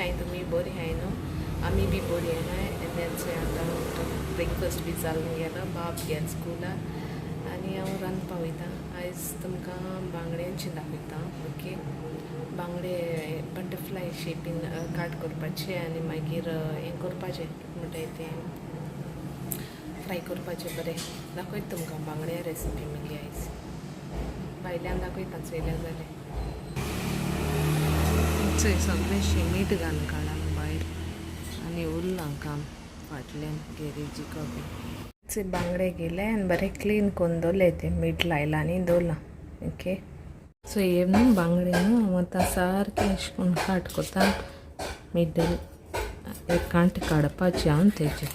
हाय तुमी बरी हाय न्हू आमी बी बरी हाय एन आतां ब्रेकफास्ट बी जाल्लो गेलो बाब गेल स्कुलाक आनी हांव रांदपा वयता आयज तुमकां बांगड्यांची दाखयता ओके बांगडे बटरफ्लाय शेपीन काट करपाचे आनी मागीर हें करपाचें म्हणटाय तें फ्राय करपाचें बरें दाखयता तुमकां बांगड्या रेसिपी मेली आयज भायल्यान दाखयता चोयल्या जाल्यार चंय सगळें मीठ घालून काडला भायर आनी उरलां काम फाटल्यान गॅरेजी कॉपी चंय बांगडे गेले आनी बरें क्लीन करून दवरले ते मीठ लायला आनी दवरलां ओके सो हे न्हू बांगडे न्हू हांव आतां सारकें अशें करून काट कोता मिडल एक कांट काडपाचें हांव तेजे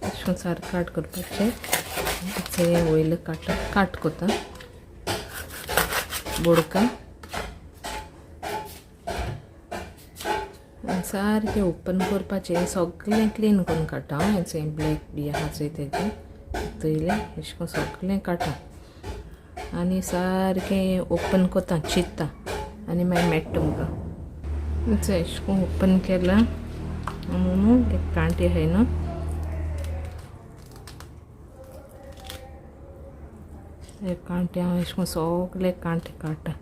अशें करून सारकें काट करपाचें हें वयलें काट कोता बोडका सारकें ओपन करपाचें सगळें क्लीन करून काडटा हेचें ब्लॅक बी आहा चोय तेजें चोयलें अशें करून सगळें काडटा आनी सारकें ओपन कोता चित्ता आनी मागीर मेळटा तुमकां चोय अशें करून ओपन केलां न्हू एक कांटे आहाय न्हू एक कांटे हांव अशें करून सगळे कांटे काडटा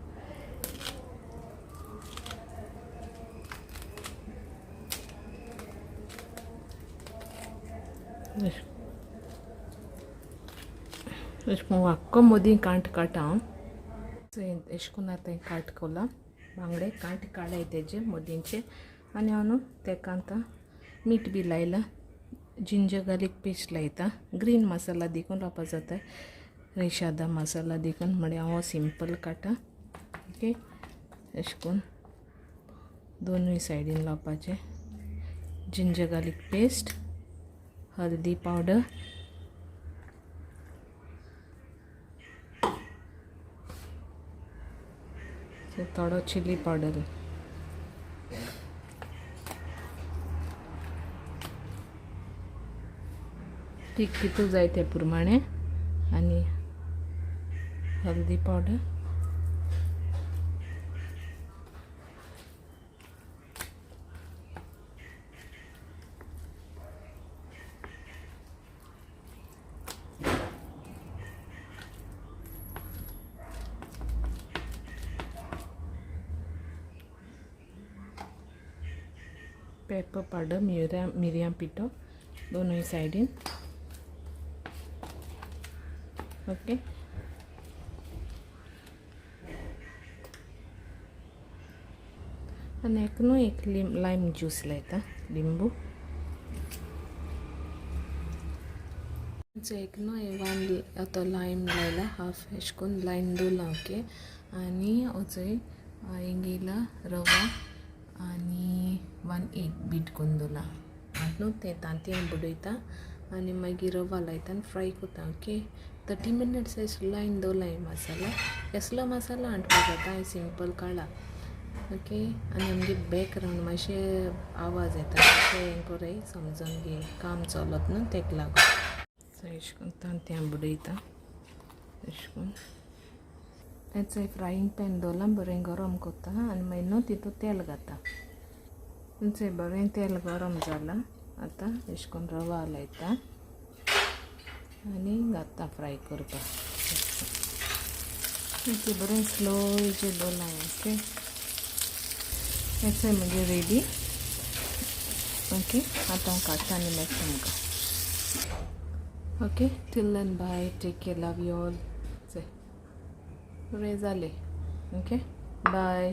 अशें करून वाक्को मदीं कांट काडटा हांव अशें करून आतां हें काट कोला बांगडे कांट काडाय तेजे मदींचे आनी हांव न्हू तेका आतां मीठ बी लायलां जिंजर गार्लीक पेस्ट लायता ग्रीन मसाला देखून लावपा जाता रेशादा मसाला देखून म्हणजे हांव सिंपल काडटा ओके अशें करून दोनूय सायडीन लावपाचें जिंजर गार्लीक पेस्ट हल्दी पावडर थोडो चिली पावडर तीख कितू जाय ते प्रमाणे आनी हल्दी पावडर पेपर पावडर मिरयां पिठो दोनूय सायडीन ओके आनी एक न्हू एक लायम ज्यूस लायता लिंबू एक न्हू वन तो लायम लायला हाफ अशें करून लायन दवरला ओके आनी चोय हिंग रवा आनी 1 एग बीट करून दवरला न्हू तें तांतयां बुडयता आनी मागीर रवा लायता आनी फ्राय कोता ओके 30 मिनट्स अशें लायन दवरला मसाला कसलो मसाला हाडपा जाता हांवें सिंपल काडला ओके आनी आमगे बॅकग्रावंड मातशें आवाज येता तें हें कोराय समजून घे काम चलत न्हू तेका लागून सो अशें करून तांतयां बुडयता अशें करून तेचो फ्रायींग पॅन दवरला बरें गरम कोता आनी मागीर न्हू तितून तेल घाता तेचें बरें तेल गरम जालां आतां अशें करून रवा लायता आनी घाता फ्राय करपाक तें बरें स्लो हेजेर दवरलां ओके हेचो म्हणजे रेडी ओके आतां हांव काडटा आनी मेळटा तुमकां okay till then bye take care love you all बरें जालें ओके बाय